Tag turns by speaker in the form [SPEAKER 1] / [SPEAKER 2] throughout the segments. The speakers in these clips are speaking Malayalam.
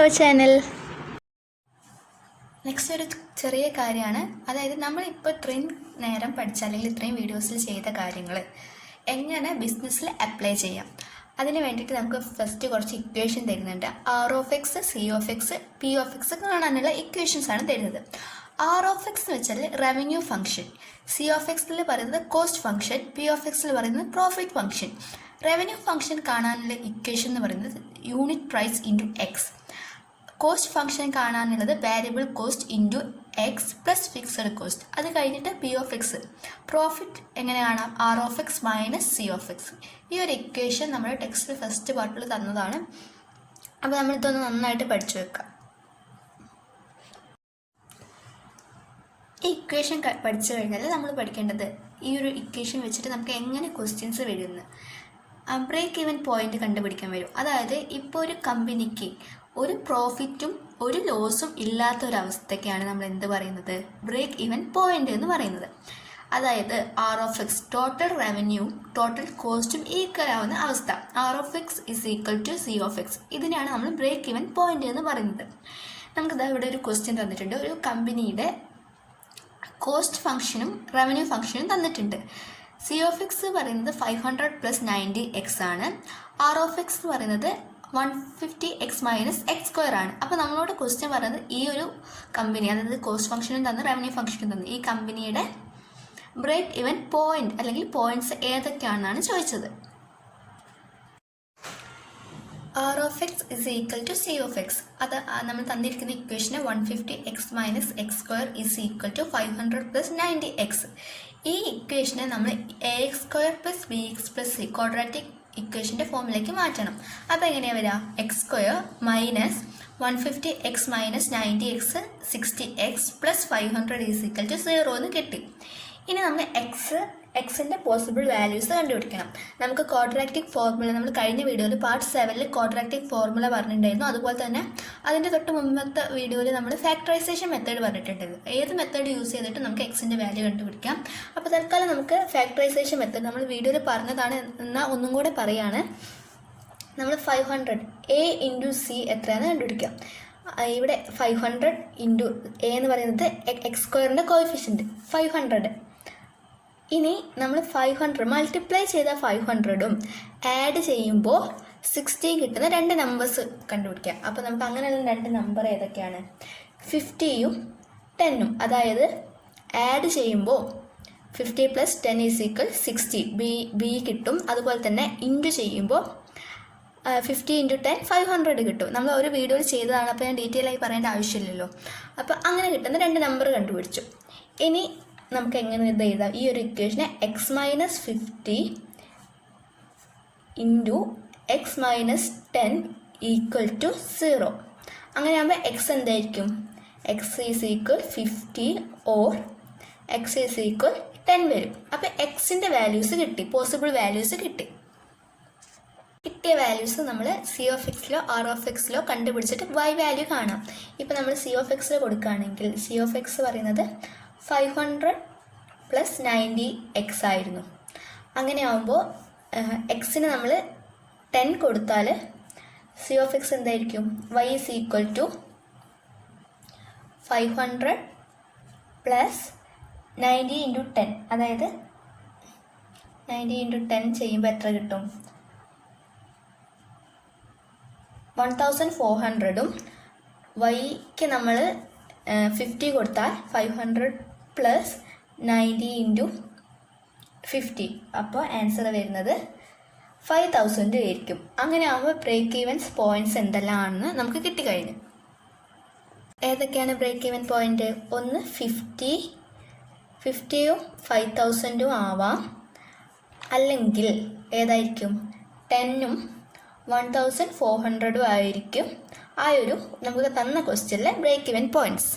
[SPEAKER 1] Our channel.
[SPEAKER 2] നെക്സ്റ്റ് ഒരു ചെറിയ കാര്യമാണ്, അതായത് നമ്മളിപ്പോൾ ഇത്രയും നേരം പഠിച്ച അല്ലെങ്കിൽ ഇത്രയും വീഡിയോസിൽ ചെയ്ത കാര്യങ്ങൾ എങ്ങനെ ബിസിനസ്സിൽ അപ്ലൈ ചെയ്യാം. അതിന് വേണ്ടിയിട്ട് നമുക്ക് ഫസ്റ്റ് കുറച്ച് ഇക്വേഷൻ തരുന്നുണ്ട്. R(x), C(x), P(x) കാണാനുള്ള ഇക്വേഷൻസാണ് തരുന്നത്. R(x) എന്ന് വെച്ചാൽ റവന്യൂ ഫംഗ്ഷൻ, C(x)ൽ പറയുന്നത് കോസ്റ്റ് ഫംഗ്ഷൻ, P(x)ൽ പറയുന്നത് പ്രോഫിറ്റ് ഫംഗ്ഷൻ. റവന്യൂ ഫംഗ്ഷൻ കാണാനുള്ള ഇക്വേഷൻ എന്ന് പറയുന്നത് unit price into x. Cost function കാണാനുള്ളത് variable cost into x plus fixed cost. അത് കഴിഞ്ഞിട്ട് P(x), പ്രോഫിറ്റ് എങ്ങനെ കാണാം, R(x) മൈനസ് C(x). ഈ ഒരു ഇക്വേഷൻ നമ്മുടെ ടെക്സ്റ്റ് ഫസ്റ്റ് പാർട്ടിൽ തന്നതാണ്. അപ്പോൾ നമ്മളിതൊന്ന് നന്നായിട്ട് പഠിച്ചു വെക്കാം. ഈ ഇക്വേഷൻ പഠിച്ചു കഴിഞ്ഞാൽ നമ്മൾ പഠിക്കേണ്ടത് ഈ ഒരു ഇക്വേഷൻ വെച്ചിട്ട് നമുക്ക് എങ്ങനെ ക്വസ്റ്റ്യൻസ് വരുമെന്ന്. ബ്രേക്ക് ഈവൻ പോയിന്റ് കണ്ടുപിടിക്കാൻ വരും. അതായത് ഇപ്പോൾ ഒരു കമ്പനിക്ക് ഒരു പ്രോഫിറ്റും ഒരു ലോസും ഇല്ലാത്തൊരവസ്ഥയ്ക്കാണ് നമ്മൾ എന്ത് പറയുന്നത്, ബ്രേക്ക് ഈവൻ പോയിന്റ് എന്ന് പറയുന്നത്. അതായത് R(x) ടോട്ടൽ റവന്യൂ ടോട്ടൽ കോസ്റ്റും ഈക്വൽ ആവുന്ന അവസ്ഥ, R(x) is equal to C(x). ഇതിനെയാണ് നമ്മൾ ബ്രേക്ക് ഈവൻ പോയിന്റ് എന്ന് പറയുന്നത്. നമുക്കിതാ ഇവിടെ ഒരു ക്വസ്റ്റ്യൻ തന്നിട്ടുണ്ട്. ഒരു കമ്പനിയുടെ കോസ്റ്റ് ഫംഗ്ഷനും റവന്യൂ ഫംഗ്ഷനും തന്നിട്ടുണ്ട്. C(x) പറയുന്നത് 500 + 90x ആണ്. R(x) എന്ന് പറയുന്നത് 150x മൈനസ് x² ആണ്. അപ്പോൾ നമ്മളോട് ക്വസ്റ്റ്യൻ പറയുന്നത് ഈ ഒരു കമ്പനി, അതായത് കോസ്റ്റ് ഫംഗ്ഷനും തന്നു റവന്യൂ ഫംഗ്ഷനും തന്നു, ഈ കമ്പനിയുടെ ബ്രേക്ക് ഈവൻ പോയിന്റ് അല്ലെങ്കിൽ പോയിന്റ്സ് ഏതൊക്കെയാണെന്നാണ് ചോദിച്ചത്. R(x) is equal to C(x). അത് നമ്മൾ തന്നിരിക്കുന്ന ഇക്വേഷന് 150x minus x² is equal to 500 + 90x. ഈ ഇക്വേഷനെ നമ്മൾ ax² + bx + c ക്വാഡ്രാറ്റിക് ഇക്വേഷൻ്റെ ഫോമിലേക്ക് മാറ്റണം. അപ്പോൾ എങ്ങനെയാണ് വരിക, x² minus 150x minus 90x 60x plus 500 is equal to 0 എന്ന് കിട്ടി. ഇനി നമ്മൾ എക്സിൻ്റെ പോസിബിൾ വാല്യൂസ് കണ്ടുപിടിക്കണം. നമുക്ക് ക്വാഡ്രാറ്റിക് ഫോർമുല നമ്മൾ കഴിഞ്ഞ വീഡിയോയിൽ പാർട്ട് 7 ക്വാഡ്രാറ്റിക് ഫോർമുല പറഞ്ഞിട്ടുണ്ടായിരുന്നു. അതുപോലെ തന്നെ അതിൻ്റെ തൊട്ട് മുമ്പത്തെ വീഡിയോയിൽ നമ്മൾ ഫാക്ടറൈസേഷൻ മെത്തേഡ് പറഞ്ഞിട്ടുണ്ടായിരുന്നു. ഏത് മെത്തേഡ് യൂസ് ചെയ്തിട്ട് നമുക്ക് എക്സിൻ്റെ വാല്യൂ കണ്ടുപിടിക്കാം. അപ്പോൾ തൽക്കാലം നമുക്ക് ഫാക്ടറൈസേഷൻ മെത്തേഡ് നമ്മൾ വീഡിയോയിൽ പറഞ്ഞതാണ് എന്നാൽ ഒന്നും കൂടെ പറയുകയാണ്. നമ്മൾ 500 a ഇൻറ്റു c എത്രയാണെന്ന് കണ്ടുപിടിക്കാം. ഇവിടെ 500 ഇൻറ്റു a എന്ന് പറയുന്നത് x² കോഎഫിഷ്യൻറ്റ് 500. ഇനി നമ്മൾ 500 മൾട്ടിപ്ലൈ ചെയ്ത 500ഉം ആഡ് ചെയ്യുമ്പോൾ 60 കിട്ടുന്ന രണ്ട് നമ്പേഴ്സ് കണ്ടുപിടിക്കാം. അപ്പോൾ നമുക്ക് അങ്ങനെയുള്ള രണ്ട് നമ്പർ ഏതൊക്കെയാണ്, 50യും 10ഉം. അതായത് ആഡ് ചെയ്യുമ്പോൾ 50 + 10 ഈസ് ഈക്വൽ 60 ബി കിട്ടും. അതുപോലെ തന്നെ ഇൻറ്റു ചെയ്യുമ്പോൾ 50 × 10 500 കിട്ടും. നമ്മൾ ഒരു വീഡിയോയിൽ ചെയ്തതാണ്, അപ്പോൾ ഞാൻ ഡീറ്റെയിൽ ആയി പറയേണ്ട ആവശ്യമില്ലല്ലോ. അപ്പോൾ അങ്ങനെ കിട്ടുന്ന രണ്ട് നമ്പർ കണ്ടുപിടിച്ചു. ഇനി നമുക്ക് എങ്ങനെ ഇത് എഴുതാം, ഈ ഒരു ഇക്വേഷനെ x minus 50 into x minus 10 equal to 0. അങ്ങനെ ആകുമ്പോൾ x എന്തായിരിക്കും, x is equal 50 or x is equal 10 വരും. അപ്പോൾ എക്സിൻ്റെ വാല്യൂസ് കിട്ടി, പോസിബിൾ വാല്യൂസ് കിട്ടി. കിട്ടിയ വാല്യൂസ് നമ്മൾ C(x)ലോ R(x)ലോ കണ്ടുപിടിച്ചിട്ട് y വാല്യൂ കാണാം. ഇപ്പോൾ നമ്മൾ C(x) കൊടുക്കുകയാണെങ്കിൽ C(x) പറയുന്നത് 500 + 90x ആയിരുന്നു. അങ്ങനെ ആകുമ്പോൾ എക്സിന് നമ്മൾ 10 കൊടുത്താൽ C(x) എന്തായിരിക്കും, y ഈസ് ഈക്വൽ ടു 500 + 90 × 10. അതായത് 90 × 10 ചെയ്യുമ്പോൾ എത്ര കിട്ടും, 1400ഉം വൈക്ക് നമ്മൾ 50 കൊടുത്താൽ 500 + 90 × 50, അപ്പോൾ ആൻസർ വരുന്നത് 5000 ആയിരിക്കും. അങ്ങനെ ആകുമ്പോൾ ബ്രേക്ക് ഈവൻസ് പോയിന്റ്സ് എന്തെല്ലാം ആണെന്ന് നമുക്ക് കിട്ടിക്കഴിഞ്ഞു. ഏതൊക്കെയാണ് ബ്രേക്ക് ഈവൻ പോയിന്റ്, ഒന്ന് 50യും 5000ഉം ആവാം, അല്ലെങ്കിൽ ഏതായിരിക്കും 10ഉം 1400ഉം ആയിരിക്കും ആ ഒരു നമുക്ക് തന്ന ക്വസ്റ്റ്യനിലെ break even points.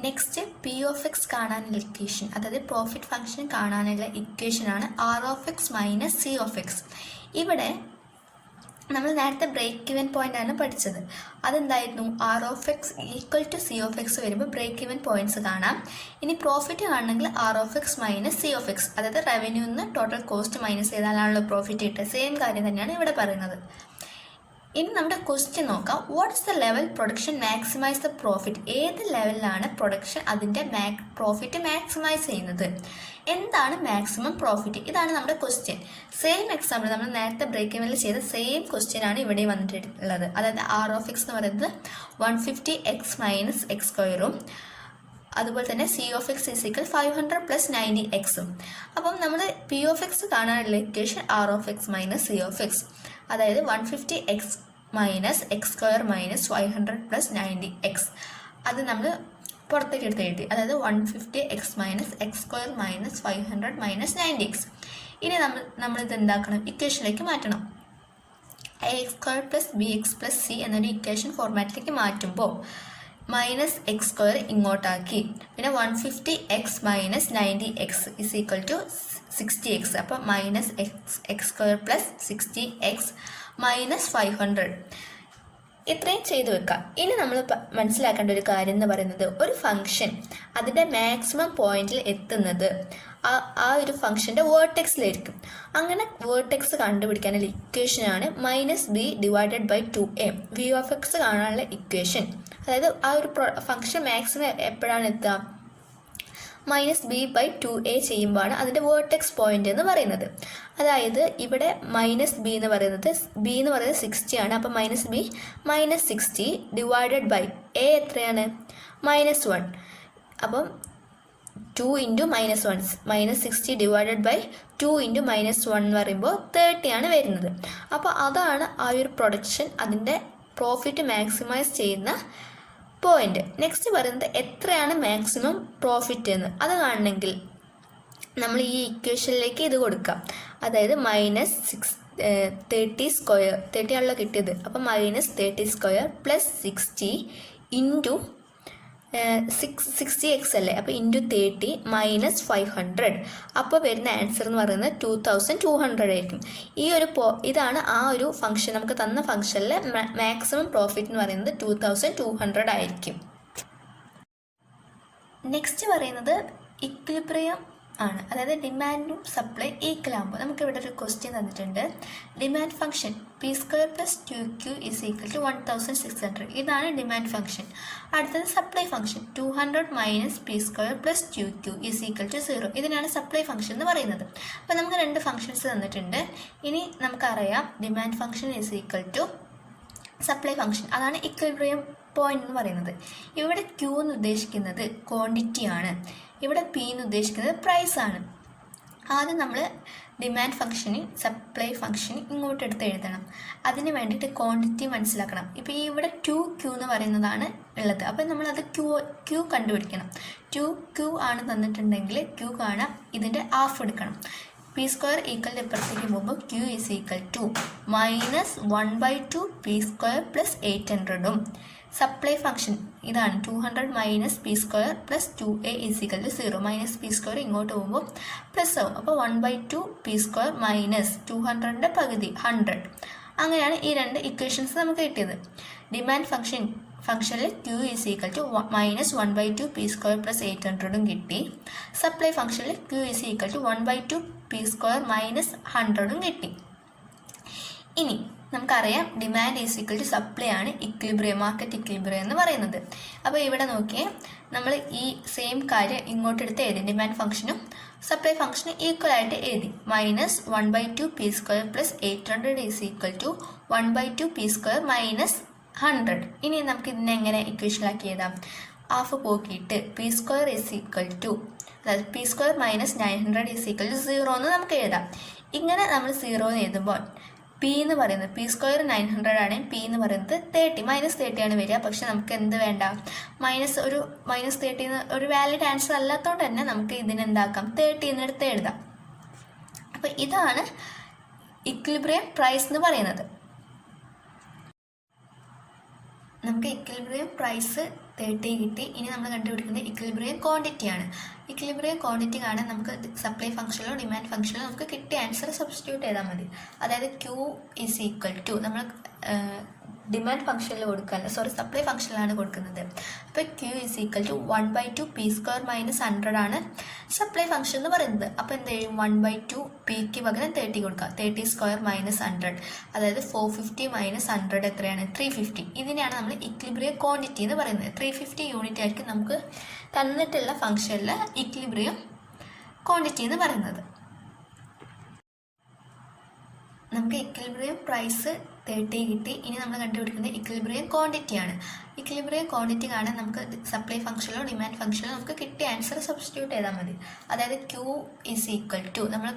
[SPEAKER 2] Next P(x) കാണാനുള്ള ഇക്വേഷൻ, അതായത് പ്രോഫിറ്റ് ഫംഗ്ഷൻ കാണാനുള്ള ഇക്വേഷനാണ് R(x) മൈനസ് C(x). ഇവിടെ നമ്മൾ നേരത്തെ ബ്രേക്ക് ഈവൻ പോയിന്റ് ആണ് പഠിച്ചത്. അതെന്തായിരുന്നു, R(x) ഈക്വൽ ടു C(x) വരുമ്പോൾ ബ്രേക്ക് ഈവൻ പോയിന്റ്സ് കാണാം. ഇനി പ്രോഫിറ്റ് കാണണമെങ്കിൽ R(x) മൈനസ് C(x), അതായത് റവന്യൂന്ന് ടോട്ടൽ കോസ്റ്റ് മൈനസ് ചെയ്താലാണല്ലോ പ്രോഫിറ്റ് കിട്ടുക. സെയിം കാര്യം തന്നെയാണ് ഇവിടെ പറയുന്നത്. ഇനി നമ്മുടെ ക്വസ്റ്റ്യൻ നോക്കാം. What is the level production maximise the profit? ഏത് ലെവലിലാണ് പ്രൊഡക്ഷൻ അതിൻ്റെ പ്രോഫിറ്റ് മാക്സിമൈസ് ചെയ്യുന്നത്? എന്താണ് മാക്സിമം പ്രോഫിറ്റ്? ഇതാണ് നമ്മുടെ ക്വസ്റ്റ്യൻ. സെയിം എക്സാമ്പിൾ നമ്മൾ നേരത്തെ ബ്രേക്ക് ഇവനിൽ ചെയ്ത സെയിം ക്വസ്റ്റ്യൻ ആണ് ഇവിടെ വന്നിട്ടുള്ളത്. അതായത് ആർ ഓഫ് എക്സ് എന്ന് പറയുന്നത് 150x - x²ഉം അതുപോലെ തന്നെ C of X is equal 500 + 90x. അപ്പം നമ്മൾ പി ഓഫ് എക്സ് കാണാനുള്ള equation R of X minus C of X, അതായത് 150x - x² - 500 + 90x. അത് നമ്മൾ പുറത്തേക്ക് എടുത്ത് എഴുതി. അതായത് 150x - x² - 500 - 90x. ഇനി നമ്മളിത് എന്താക്കണം? ഇക്വേഷനിലേക്ക് മാറ്റണം. ax² + bx + c എന്നൊരു ഇക്വേഷൻ ഫോർമാറ്റിലേക്ക് മാറ്റുമ്പോൾ -x² ഇങ്ങോട്ടാക്കി. പിന്നെ 150x - 90x = 60x. അപ്പം -x² + 60x - 500. ഇത്രയും ചെയ്തു വെക്കാം. ഇനി നമ്മൾ മനസ്സിലാക്കേണ്ട ഒരു കാര്യം എന്ന് പറയുന്നത്, ഒരു ഫംഗ്ഷൻ അതിൻ്റെ മാക്സിമം പോയിന്റിൽ എത്തുന്നത് ആ ഒരു ഫംഗ്ഷൻ്റെ വേർട്ടെക്സിലായിരിക്കും. അങ്ങനെ വേർട്ടെക്സ് കണ്ടുപിടിക്കാനുള്ള ഇക്വേഷനാണ് -b/2a. വി ഓഫ് എക്സ് കാണാനുള്ള ഇക്വേഷൻ. അതായത് ആ ഒരു ഫംഗ്ഷൻ മാക്സിമം എപ്പോഴാണ് എത്തുക? -b/2a ചെയ്യുമ്പോഴാണ് അതിൻ്റെ വേർട്ടെക്സ് പോയിന്റ് എന്ന് പറയുന്നത്. അതായത് ഇവിടെ -b എന്ന് പറയുന്നത് 60 ആണ്. അപ്പം -b -60 / a എത്രയാണ്? -1. അപ്പം 2 × -1 -60 / 2 × -1 എന്ന് പറയുമ്പോൾ 30 ആണ് വരുന്നത്. അപ്പോൾ അതാണ് ആ ഒരു പ്രൊഡക്ഷൻ അതിൻ്റെ പ്രോഫിറ്റ് മാക്സിമൈസ് ചെയ്യുന്ന പോയിന്റ്. നെക്സ്റ്റ് പറയുന്നത് എത്രയാണ് മാക്സിമം പ്രോഫിറ്റ് എന്ന്. അത് കാണണമെങ്കിൽ നമ്മൾ ഈ ഇക്വേഷനിലേക്ക് ഇത് കൊടുക്കാം. അതായത് -30² ആണല്ലോ കിട്ടിയത്. അപ്പം -30² + 60 × 60x അല്ലേ? അപ്പോൾ × 30 - 500. അപ്പോൾ വരുന്ന ആൻസർ എന്ന് പറയുന്നത് 2200 ആയിരിക്കും. ഇതാണ് ആ ഒരു ഫംഗ്ഷൻ, നമുക്ക് തന്ന ഫംഗ്ഷനിലെ മാക്സിമം പ്രോഫിറ്റ് എന്ന് പറയുന്നത് 2200 ആയിരിക്കും. നെക്സ്റ്റ് പറയുന്നത് ഇക്വിലിബ്രിയം ആണ്. അതായത് ഡിമാൻഡും സപ്ലൈ ഈക്വൽ ആകുമ്പോൾ നമുക്ക് ഇവിടെ ഒരു ക്വസ്റ്റ്യൻ തന്നിട്ടുണ്ട്. Demand function p² + 2q = 1600. ഇതാണ് ഡിമാൻഡ് ഫംഗ്ഷൻ. അടുത്തത് സപ്ലൈ ഫംഗ്ഷൻ 200 - p² + 2q = 0. ഇതിനാണ് സപ്ലൈ ഫംഗ്ഷൻ എന്ന് പറയുന്നത്. അപ്പോൾ നമുക്ക് രണ്ട് ഫംഗ്ഷൻസ് തന്നിട്ടുണ്ട്. ഇനി നമുക്കറിയാം ഡിമാൻഡ് ഫംഗ്ഷൻ = സപ്ലൈ ഫംഗ്ഷൻ. അതാണ് ഇക്വിലിബ്രിയം പോയിന്റ് എന്ന് പറയുന്നത്. ഇവിടെ q എന്ന് ഉദ്ദേശിക്കുന്നത് ക്വാണ്ടിറ്റി ആണ്. ഇവിടെ p എന്ന് ഉദ്ദേശിക്കുന്നത് പ്രൈസ് ആണ്. ആദ്യം നമ്മൾ ഡിമാൻഡ് ഫംഗ്ഷന് സപ്ലൈ ഫംഗ്ഷന് ഇങ്ങോട്ട് എടുത്ത് എഴുതണം. അതിന് വേണ്ടിയിട്ട് ക്വാണ്ടിറ്റി മനസ്സിലാക്കണം. ഇപ്പോൾ ഈ ഇവിടെ 2q എന്ന് പറയുന്നതാണ് ഉള്ളത്. അപ്പോൾ നമ്മളത് q കണ്ടുപിടിക്കണം. 2q ആണ് തന്നിട്ടുണ്ടെങ്കിൽ q കാണാം, ഇതിൻ്റെ ഹാഫ് എടുക്കണം. p² = ഇപ്പുറത്തേക്ക് പോകുമ്പോൾ q = -1/2 p² + 800. സപ്ലൈ ഫംഗ്ഷൻ ഇതാണ് 200 - p² + 2a = 0. -p² ഇങ്ങോട്ട് പോകുമ്പോൾ പ്ലസ് ആവും. അപ്പോൾ 1/2 p² - 200ൻ്റെ പകുതി 100. അങ്ങനെയാണ് ഈ രണ്ട് ഇക്വേഷൻസ് നമുക്ക് കിട്ടിയത്. ഡിമാൻഡ് ഫംഗ്ഷനിൽ q = -1/2 p² + 800 കിട്ടി. സപ്ലൈ ഫംഗ്ഷനിൽ q = 1/2 p² - 100 കിട്ടി. ഇനി നമുക്കറിയാം ഡിമാൻഡ് = സപ്ലൈ ആണ് ഇക്വിലിബ്രിയം, മാർക്കറ്റ് ഇക്വിലിബ്രിയം എന്ന് പറയുന്നത്. അപ്പോൾ ഇവിടെ നോക്കിയേ, നമ്മൾ ഈ സെയിം കാര്യം ഇങ്ങോട്ടെടുത്ത് എഴുതി. ഡിമാൻഡ് ഫംഗ്ഷനും സപ്ലൈ ഫംഗ്ഷനും ഈക്വൽ ആയിട്ട് എഴുതി. -1/2 p² + 800 = 1/2 p² - 100. ഇനി നമുക്ക് ഇതിനെ എങ്ങനെ ഇക്വേഷനിലാക്കി എഴുതാം? ഹാഫ് പോക്കിയിട്ട് p² അതായത് p² - 900 = 0 എന്ന് നമുക്ക് എഴുതാം. ഇങ്ങനെ നമ്മൾ 0 എന്ന് എഴുതുമ്പോൾ p എന്ന് പറയുന്നത് p² 900 ആണ്, p എന്ന് പറയുന്നത് 30 -30 ആണ് വരിക. പക്ഷെ നമുക്ക് എന്ത് വേണ്ട? -30 ഒരു വാലിഡ് ആൻസർ അല്ലാത്തതുകൊണ്ട് തന്നെ നമുക്ക് ഇതിനെന്താക്കാം? 30 എന്നെടുത്ത് എഴുതാം. അപ്പോൾ ഇതാണ് ഇക്വിലിബ്രിയം പ്രൈസ് എന്ന് പറയുന്നത്. നമുക്ക് ഇക്വിലിബ്രിയം പ്രൈസ് 30 കിട്ടി. ഇനി നമ്മൾ കണ്ടുപിടിക്കുന്നത് ഇക്വിലിബ്രിയം ക്വാണ്ടിറ്റി ആണ്. ഇക്വിലിബ്രിയം ക്വാണ്ടിറ്റി കാണാൻ നമുക്ക് സപ്ലൈ ഫംഗ്ഷനിലോ ഡിമാൻഡ് ഫംഗ്ഷനിലോ നമുക്ക് കിട്ടിയ ആൻസർ സബ്സ്റ്റിറ്റ്യൂട്ട് ചെയ്താൽ മതി. അതായത് q = നമ്മൾ ഡിമാൻഡ് ഫംഗ്ഷനിൽ കൊടുക്കുക, സപ്ലൈ ഫംഗ്ഷനിലാണ് കൊടുക്കുന്നത്. അപ്പോൾ Q = 1/2 p² - 100 ആണ് സപ്ലൈ ഫംഗ്ഷൻ എന്ന് പറയുന്നത്. അപ്പോൾ എന്ത് ചെയ്യും, 1/2 പിക്ക് പകരം 30 കൊടുക്കുക, 30² - 100, അതായത് 450 - 100 എത്രയാണ്, 350. ഇതിനെയാണ് നമ്മൾ ഇക്വിലിബ്രിയം ക്വാണ്ടിറ്റി എന്ന് പറയുന്നത്. 350 യൂണിറ്റ് ആയിരിക്കും നമുക്ക് തന്നിട്ടുള്ള ഫംഗ്ഷനിൽ ഇക്വിലിബ്രിയം ക്വാണ്ടിറ്റി എന്ന് പറയുന്നത്. നമുക്ക് ഇക്വിലിബ്രിയം പ്രൈസ് 30 കിട്ടി. ഇനി നമ്മൾ കണ്ടുപിടിക്കുന്നത് ഇക്വിലിബ്രിയം ക്വാണ്ടിറ്റിയാണ്. ഇക്വിലിബ്രിയം ക്വാണ്ടിറ്റി കാണാൻ നമുക്ക് സപ്ലൈ ഫംഗ്ഷനിലോ ഡിമാൻഡ് ഫംഗ്ഷനിലോ നമുക്ക് കിട്ടിയ ആൻസർ സബ്സ്റ്റിറ്റ്യൂട്ട് ചെയ്താൽ മതി. അതായത് Q = നമ്മൾ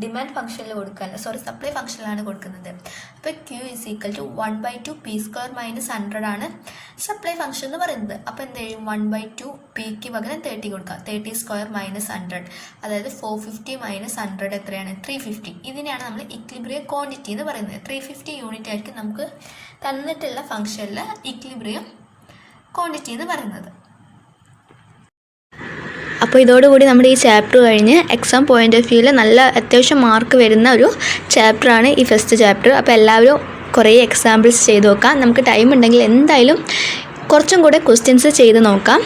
[SPEAKER 2] ഡിമാൻഡ് ഫംഗ്ഷനിൽ കൊടുക്കുക, സപ്ലൈ ഫംഗ്ഷനിലാണ് കൊടുക്കുന്നത്. അപ്പോൾ Q = 1/2 p² - 100 ആണ് സപ്ലൈ ഫംഗ്ഷൻ എന്ന് പറയുന്നത്. അപ്പോൾ എന്ത് ചെയ്യും, 1/2 പിക്ക് പകരം 30 കൊടുക്കുക, 30² - 100, അതായത് 450 - 100 എത്രയാണ്, 350. ഇതിനെയാണ് നമ്മൾ ഇക്വിലിബ്രിയം ക്വാണ്ടിറ്റി എന്ന് പറയുന്നത്. 350 യൂണിറ്റ് ആയിരിക്കും നമുക്ക് തന്നിട്ടുള്ള ഫംഗ്ഷനിൽ ഇക്വിലിബ്രിയം ക്വാണ്ടിറ്റി എന്ന് പറയുന്നത്.
[SPEAKER 1] അപ്പോൾ ഇതോടുകൂടി നമ്മുടെ ഈ ചാപ്റ്റർ കഴിഞ്ഞ് എക്സാം പോയിൻ്റ് ഓഫ് വ്യൂവിൽ നല്ല അത്യാവശ്യം മാർക്ക് വരുന്ന ഒരു ചാപ്റ്ററാണ് ഈ ഫസ്റ്റ് ചാപ്റ്റർ. അപ്പോൾ എല്ലാവരും കുറേ എക്സാമ്പിൾസ് ചെയ്ത് നോക്കാം. നമുക്ക് ടൈം ഉണ്ടെങ്കിൽ എന്തായാലും കുറച്ചും കൂടെ ക്വസ്റ്റ്യൻസ് ചെയ്ത് നോക്കാം.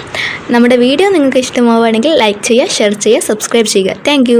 [SPEAKER 1] നമ്മുടെ വീഡിയോ നിങ്ങൾക്ക് ഇഷ്ടമാവുകയാണെങ്കിൽ ലൈക്ക് ചെയ്യുക, ഷെയർ ചെയ്യുക, സബ്സ്ക്രൈബ് ചെയ്യുക. താങ്ക്